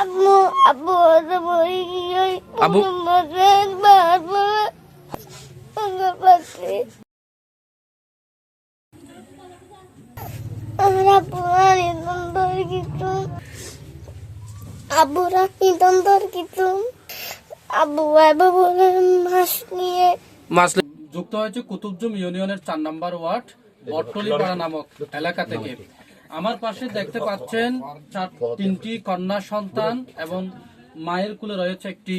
আম্মু আব্বু বই আব্বু আমরা পুরানি তন্দর কিছু আব্বুরা তন্দর কিছু আব্বু আব্বু বলেন মাছ নিয়ে মাছ যুক্ত হয়েছে কুতুবজুম ইউনিয়নের ৪ নম্বর ওয়ার্ড বটতলিপাড়া নামক এলাকা থেকে। আমার পাশে দেখতে পাচ্ছেন তিনটি কন্যা সন্তান এবং মায়ের কোলে রয়েছে একটি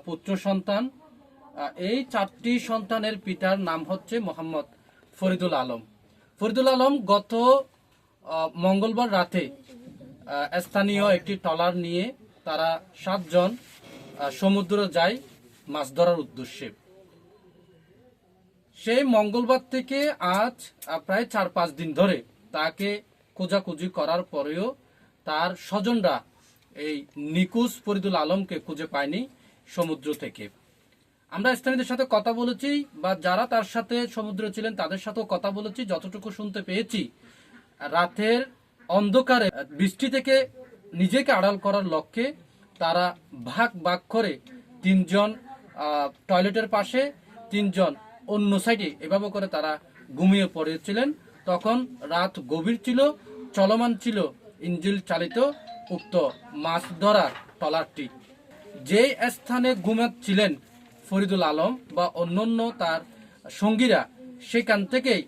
পুত্র সন্তান। এই 4টি সন্তানের পিতার নাম হচ্ছে মোহাম্মদ ফরিদুল আলম। ফরিদুল আলম গত মঙ্গলবার রাতে স্থানীয় একটি ট্রলার নিয়ে তারা 7 জন সমুদ্রে যায় মাছ ধরার উদ্দেশ্যে। সেই মঙ্গলবার থেকে আজ প্রায় 4-5 দিন ধরে তাকে খোঁজাখুঁজি করার পরেও তার স্বজনরা এই নিখোঁজ ফরিদুল আলমকে খুঁজে পায়নি সমুদ্র থেকে। আমরা স্থানীয়দের সাথে কথা বলেছি বা যারা তার সাথে সমুদ্রে ছিলেন তাদের সাথেও কথা বলেছি। যতটুকু শুনতে পেয়েছি, রাতের অন্ধকারে বৃষ্টি থেকে নিজেকে আড়াল করার লক্ষ্যে তারা ভাগ ভাগ করে 3 জন টয়লেটের পাশে, 3 জন অন্য সাইডে এভাবে করে তারা ঘুমিয়ে পড়েছিলেন। তখন রাত গভীর ছিল, চলমান ছিল ইঞ্জিন চালিত উক্ত মাছ ধরার ট্রলারটি। যে স্থানে ঘুমাচ্ছিলেন ফরিদুল আলম বা অন্যান্য তার সঙ্গীরা, সেখান থেকেই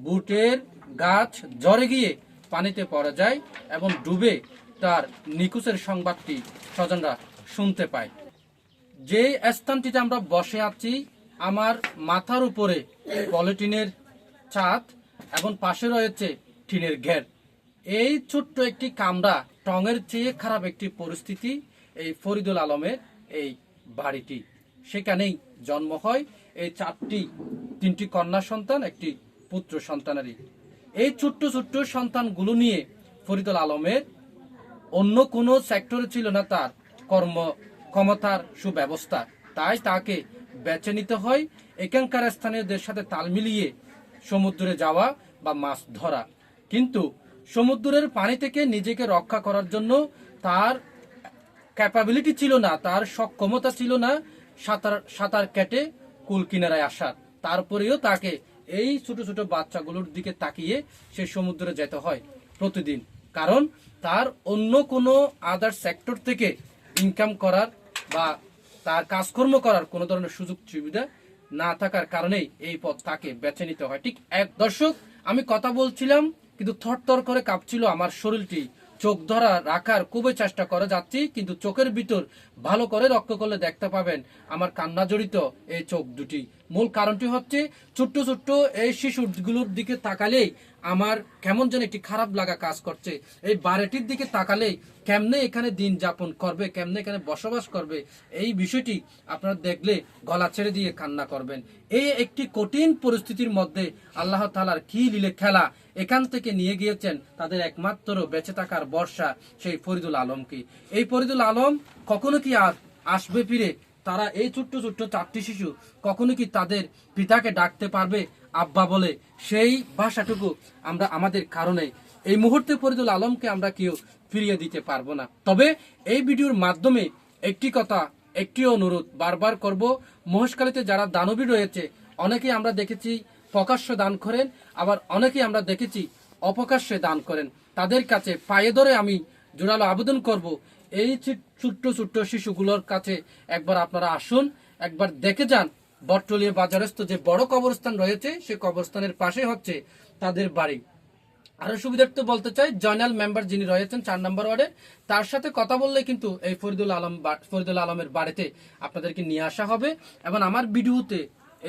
বুটের গাছ ঝরে গিয়ে পানিতে পড়ে যায় এবং ডুবে তার নিখোঁজের সংবাদটি স্বজনরা শুনতে পায়। যে স্থানটিতে আমরা বসে আছি, আমার মাথার উপরে পলিথিনের ছাদ এবং পাশে রয়েছে টিনের ঘের। এই ছোট্ট একটি কামরা, টঙের চেয়ে খারাপ একটি পরিস্থিতি এই ফরিদুল আলমের এই বাড়িটি। সেখানেই জন্ম হয় এই 3টি কন্যা সন্তান, একটি পুত্র সন্তানেরই। এই ছোট্ট ছোট্ট সন্তানগুলো নিয়ে ফরিদুল আলমের অন্য কোনো সেক্টরে ছিল না তার কর্মক্ষমতার সুব্যবস্থা। তাই তাকে বেছে নিতে হয় এখানকার স্থানীয়দের সাথে তাল মিলিয়ে সমুদ্রে যাওয়া বা মাছ ধরা। কিন্তু সমুদ্রের পানি থেকে নিজেকে রক্ষা করার জন্য তার ক্যাপাবিলিটি ছিল না, তার সক্ষমতা ছিল না সাঁতার কেটে কুল কিনারায় আসার। তারপরেও তাকে এই ছোট ছোট বাচ্চাগুলোর দিকে তাকিয়ে সে সমুদ্রে যেতে হয় প্রতিদিন। কারণ তার অন্য কোনো আদার সেক্টর থেকে ইনকাম করার বা তার কাজকর্ম করার কোনো ধরনের সুযোগ সুবিধা না থাকার কারণেই এই পথ তাকে বেছে নিতে হয়। ঠিক দর্শক, আমি কথা বলছিলাম কিন্তু থরথর করে কাঁপছিল আমার শরীরটি। চোখ ধরা রাখার খুবই চেষ্টা করে যাচ্ছি, কিন্তু চোখের ভিতর ভালো করে লক্ষ্য করলে দেখতে পাবেন আমার কান্না জড়িত এই চোখ দুটি। মূল কারণটি হচ্ছে ছোট্ট ছোট্ট এই শিশুগুলোর দিকে তাকালেই আমার কেমন যেন একটি খারাপ লাগা কাজ করছে। এই বাড়িটির দিকে তাকালেই কেমনে এখানে দিন যাপন করবে, কেমনে এখানে বসবাস করবে, এই বিষয়টি আপনারা দেখলে গলা ছেড়ে দিয়ে কান্না করবেন। এই একটি কঠিন পরিস্থিতির মধ্যে আল্লাহ তাআলার কি লীলে খেলা, এখান থেকে নিয়ে গিয়েছেন তাদের একমাত্র বেঁচে থাকার ভরসা সেই ফরিদুল আলমকে। এই ফরিদুল আলম কখনো কি আসবে ফিরে? তারা এই ছোট্ট ছোট্ট 4টি শিশু কখনো কি তাদের পিতাকে ডাকতে পারবে আব্বা বলে? সেই ভাষাটুকু আমরা আমাদের কারণে এই মুহূর্তে ফরিদুল আলমকে আমরা কেউ ফিরিয়ে দিতে পারবো না। তবে এই ভিডিওর মাধ্যমে একটি কথা, একটি অনুরোধ বারবার করব, মহেশখালীতে যারা দানবী রয়েছে, অনেকেই আমরা দেখেছি প্রকাশ্য দান করেন, আবার অনেকেই আমরা দেখেছি অপ্রকাশ্যে দান করেন। তাদের কাছে পায়ে ধরে আমি জোরালো আবেদন করব, এই ছোট্ট ছোট্ট শিশুগুলোর কাছে একবার আপনারা আসুন, একবার দেখে যান। বটতলিয়া বাজারস্থ যে বড় কবরস্থান রয়েছে, সেই কবরস্থানের পাশে হচ্ছে তাদের বাড়ি। আরো সুবিধার্থে বলতে চাই, জয়নাল মেম্বার যিনি রয়েছেন 4 নম্বর ওয়ার্ডে, তার সাথে কথা বললে কিন্তু এই ফরিদুল আলমের বাড়িতে আপনাদেরকে নিয়ে আসা হবে। এবং আমার ভিডিওতে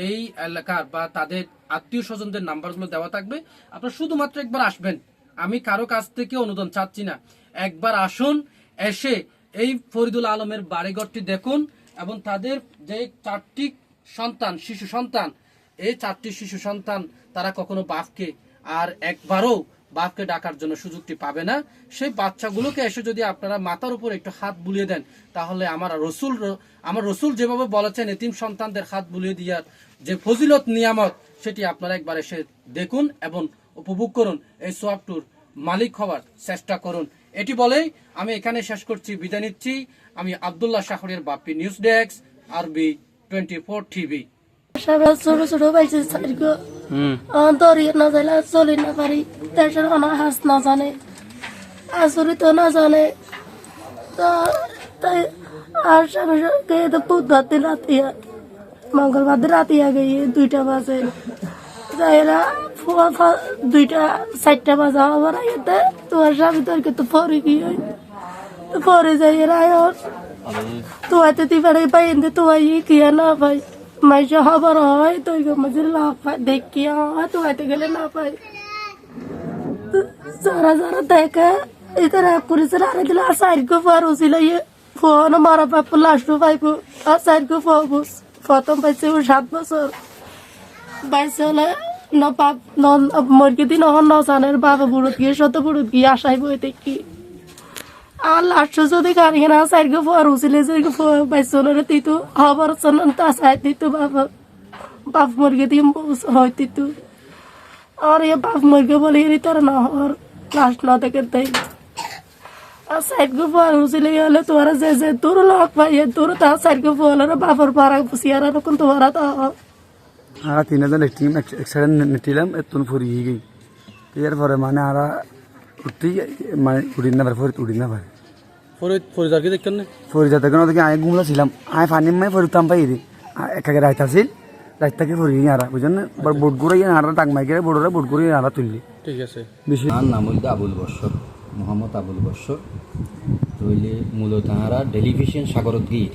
এই এলাকার বা তাদের আত্মীয় স্বজনদের নাম্বারগুলো দেওয়া থাকবে। আপনারা শুধুমাত্র একবার আসবেন, আমি কারো কাছ থেকে অনুদান চাচ্ছি না। একবার আসুন, এসে এই ফরিদুল আলমের বাড়িঘরটি দেখুন এবং তাদের যে 4টি সন্তান, শিশু সন্তান, এই 4টি শিশু সন্তান তারা কখনো বাপকে আর একবারও বাপকে ডাকার জন্য সুযোগটি পাবে না। সেই বাচ্চাগুলোকে এসে যদি আপনারা মাথার উপর একটু হাত বুলিয়ে দেন, তাহলে আমার রসুল যেভাবে বলেছেন এতিম সন্তানদের হাত বুলিয়ে দেওয়ার যে ফজিলত নিয়ামত, সেটি আপনারা একবার এসে দেখুন এবং উপভোগ করুন। এই সোয়াবটুর মালিক হওয়ার চেষ্টা করুন। এটি বলেই আমি এখানে শেষ করছি, বিদায় নিচ্ছি। আমি আব্দুল্লাহ শাহরিয়ার বাপ্পি, নিউজ ডেস্ক, আরবি 24 টিভি। সবাই ছোট ছোট পাইছে সাইডগো দরিয়ে না যাইলে চলি না পারি, দেশের কোনো হাস না জানে, আসরি তো না জানে। তো তাই আর স্বামী গিয়ে তো বুধবার দিন রাতে, মঙ্গলবার দিন রাতে গিয়ে 2টা বাজে যাইরা 2টা 4টা বাজে আবার আইতে তোমার স্বামী তোরকে তো পরে গিয়ে তো পরে যাই রায়র তোমাতে দিবারে পাই এনে তোমায় কিয়া না পাই মাইসে খবর হয় তো মাঝে লাভ পাই দেখিয়া হয় তোমাতে গেলে না পাই। যারা যারা দেখে এটা করেছে আরে দিলে আর সাইডকে পার হচ্ছিল ফোন মারা পাবো লাস্টও পাইবো আর সাইডকে পাবো। প্রথম পাইছে 7 বছর পাইছে হলে মরকে দিন নজানের বাবা বুড়ত গিয়ে শত বুড়ত গিয়ে আসাই বই দেখি আর লাস্ট যদি গাড়ি না সাইডকে পার হচ্ছিল যে পাইছে হলে তুই তো খবর তা সাইড দিত বাবা বাপ মরকে দিয়ে হইতি তো আর এ বাপ মরকে বলে তোর না হওয়ার লাস্ট না দেখে দেয় আর সাইডকে পার হচ্ছিল হলে তোরা যে তোর লক পাই তোর তা সাইডকে পার বাপর পাড়া পুষিয়ার কোন তোরা তা আরা 3 জন এক সাইড নেটিলাম এতন ফুরি গই এরপরে মানে আরা উঠি মানে উড়িন না পারে উড়িন না পারে ফরিদার কি দেখতেন না ফরিদা থেকে ওদিকে আয় গুমলা ছিলাম আয় পানি মাই ফরিতাম পাই রে একাকে রাইতাছিল রাইতাকে ফরি আরা বুঝেন না বোট ঘুরাই আরা টাক মাই করে বোটরে বোট ঘুরিয়ে আরা তুললি। ঠিক আছে। বেশি আমার নাম হইল আবুল বৎসর, মোহাম্মদ আবুল বৎসর। তইলে মূলত আরা টেলিভিশন সাগরত গিয়ে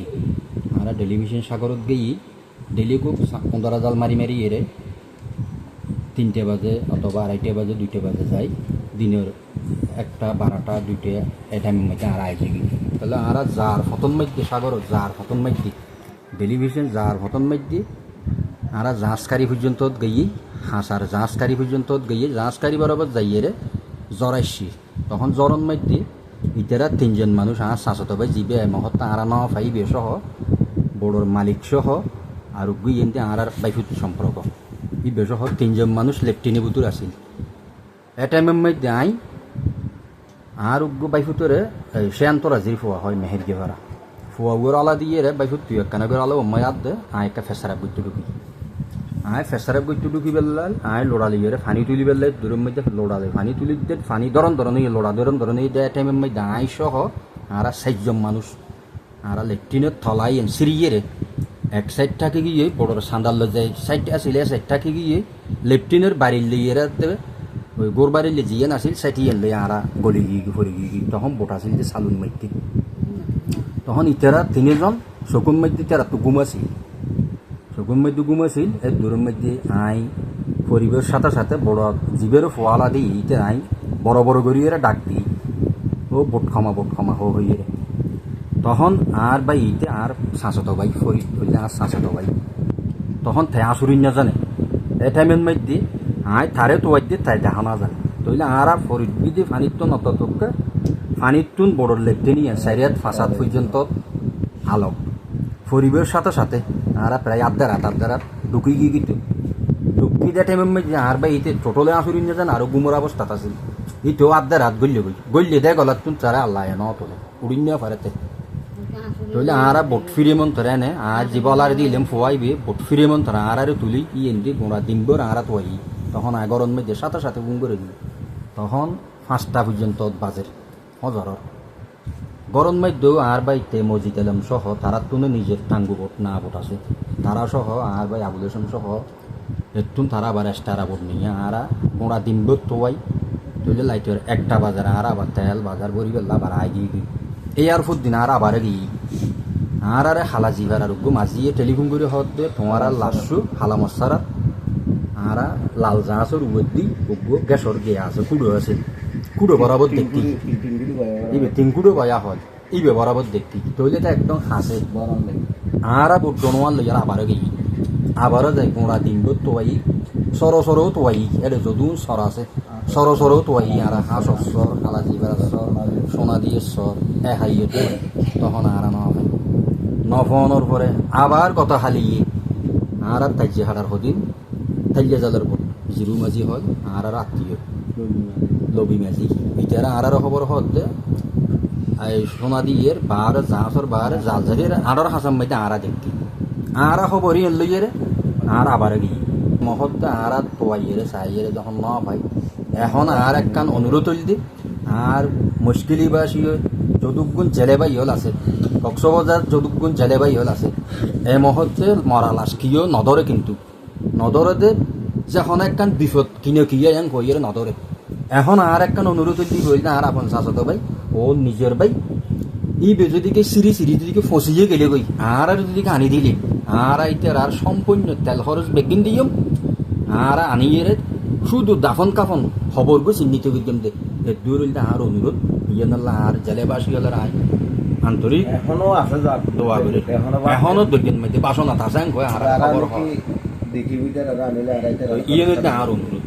আরা টেলিভিশন সাগরত গিয়ে ডেলি খুব 15 জাল মারি মারি এরে 3টে বাজে অথবা 2:30 বাজে 2টে বাজে যাই দিনের 1টা 12টা 2টে এই টাইমের মধ্যে আরা আইসে গিয়ে তাহলে আরা যার ফতন মধ্যে সাগরত যার ফতন মধ্যে টেলিভিশন যার ফতন মধ্যে আরা জাহাজকারী পর্যন্ত গিয়ে হাসার জাহাজকারী পর্যন্ত গিয়ে জাহাজকারী বরাবর যাইয়ে রে জরাইছি তখন জরন মধ্যে ইতারা 3জন মানুষ আর শাসত ভাই জিবে মহত্তা আরা ন ফাইবে সহ বড়োর মালিক সহ আর গুইয়েন্তে আর বাইফুত সম্পর্ক ই বেসহ 3জন মানুষ লেফটেনে বুতুর আসিল এ টাইমের মধ্যে আই আর উগ্র বাইফুতরে শেয়ান্তরাজির ফোয়া হয় মেহের গেভারা ফোয়া উগর আলা দিয়ে রে বাইফুত তুই একখানা করে আলো মায়াত দে আয় একটা ফেসারাপ গুইতে ঢুকি আয় ফেসারাপ গুইতে ঢুকি বেলাল আয় লোড়া লিয়ে রে ফানি তুলি বেলাল দূরের মধ্যে লোড়া দেয় ফানি তুলি দে ফানি ধরন এই লোড়া ধরন এই দেয় টাইমের মধ্যে আয় সহ আর 4জন মানুষ আর লেফটিনের থলাই সিরিয়ে রে এক সাইড থাকে গিয়ে বড়োর সান্দাল যায় সাইড আসলে সাইড থাকে গিয়ে লেফটিনের বাড়ির লিয়ে ওই গোর বাড়ির লে জিয়ে আসিল সাইটিয়ে লে আরা গলি গিয়ে ফরি গিয়ে তখন বোট আসিল যে সালুন মাইতে তখন ইতারা 3জন শকুন মধ্যে তারা তো ঘুমাছিল শকুন মধ্যে ঘুমাছিল এর দূরের মধ্যে আই পরিবেশ সাথে সাথে বড় জীবেরও ফোয়ালা দিই ইতে আই বড় বড় গড়িয়ে ডাক দিই ও বোট ক্ষমা হইয়ে তখন আর ভাই ইতে আর শাসত ভাই ফরিদ বললে আর শাসত ভাই তখন তাই আসুরিন না জানে এ টাইমের মধ্যে আয় থারে তোয়াই দিয়ে তাই দেখা না জানে তইলে আর ফরিদ বিদে ফানিত নতকে ফানিতুন বড়োর লেখতে নিয়ে সাইরিয়াত ফাঁসাদ পর্যন্ত আলোক পরিবেশ সাথে সাথে আর প্রায় আধা ঢুকি গিয়ে গিয়ে ঢুকি দেয় টাইমের মধ্যে আর ভাই ইতে টোটলে আসুরিন না জানে আরো গুমর অবস্থাত আছিল ইতেও আধা রাত গল্লে দেয় গলার তুন চারা আল্লাহ নতলে উড়িন নেওয়া পারেতে তইলে আরা বোট ফিরে মন ধরে নে আর জীবলার দিলাম ফোয়াইবে বোট ফিরে মন ধরে আর তুলি ই এনদি গোড়া ডিম্বর আর তোয়াই তখন আগরন মধ্যে সাথে সাথে গুম করে দিই তখন 5টা পর্যন্ত বাজের হজরর গরম মধ্যেও আর বাইতে মজিদ আলম সহ তারা তুনে নিজের টাঙ্গু বোট না বোট আছে তারা সহ আর ভাই আবুল হোসেন সহ এতুন তারা আবার এক্সট্রা বোট নিয়ে আরা গোড়া ডিম্বর তোয়াই তইলে লাইটের 1টা বাজার আর আবার তেল বাজার বরি বেলা আবার আই গিয়ে এই আর ফুট দিন আর আবার গিয়ে আর আরে হালা জিভার আর উগ্গো মাঝিয়ে টেলিফোন করে হতে তোমার আর লাশু হালা মশারা আর লাল জাহাজের উদ্দি উগ্গো গ্যাসর গিয়ে আছে কুড়ো বরাবর দেখতি ইবে 3 কুড়ো বয়া হয় ইবে বরাবর দেখতি তইলে তো একদম হাসে আর বুট ডনোয়াল লই আর আবারও যাই গোড়া দিন তোয়াই সরো তোয়াই এটা যদুন সর আছে সরো তোয়াই আর হাঁসর সর হালা জিভার সর সোনা দিয়ে সর এ হাইয়ে তখন আর নফনের পরে আবার কথা হালিয়ে আর তাইজে হারার হদিন তাইজে জালের পর জিরু মাঝি হয় আর আত্মীয় লবি মেজি ইতারা আরার খবর হতে এই সোনা দিয়ের বার জাঁসর বার জাল জালের আরার হাসাম মাইতে আরা দেখতি আরা খবরই লইয়ে আর আবার গিয়ে মহত্তা আরা তোয়াইয়ের সাইয়ের যখন ন ভাই এখন আর একখান অনুরোধ হইল আর মুশকিলি বাসী যদুগুণ জেলেবাই হল আছে কক্সবাজার যদুগুণ জেলেবাই হল আছে এই মুহূর্তে মরা লাশ কিও নদরে কিন্তু নদরতে যখন একখান বিপদ কিনে কিয়ে যেন কইয়ের নদরে এখন আর একখান অনুরোধ হইল কইল না আর আপন শাসত ভাই ও নিজের ভাই এই বেজদিকে সিঁড়ি দিকে ফসিয়ে গেলে কই আর যদি আনি দিলি আর আইতে আর সম্পূর্ণ তেল খরচ বেগিন দিয়ম আর আনিয়ে শুধু দাফন কাফন খবর গো চিহ্নিত করতাম দে দূর হইলে আর অনুরোধ ইয়েনাল্লা আর জেলেবাসী হলার আয় আন্তরিক এখনো আছে যার দোয়া করে এখনো দেখবেন মধ্যে বাসনা থাসাং কয় আর খবর হয় দেখি বিদার আর আনিলে আর ইয়ে আর অনুরোধ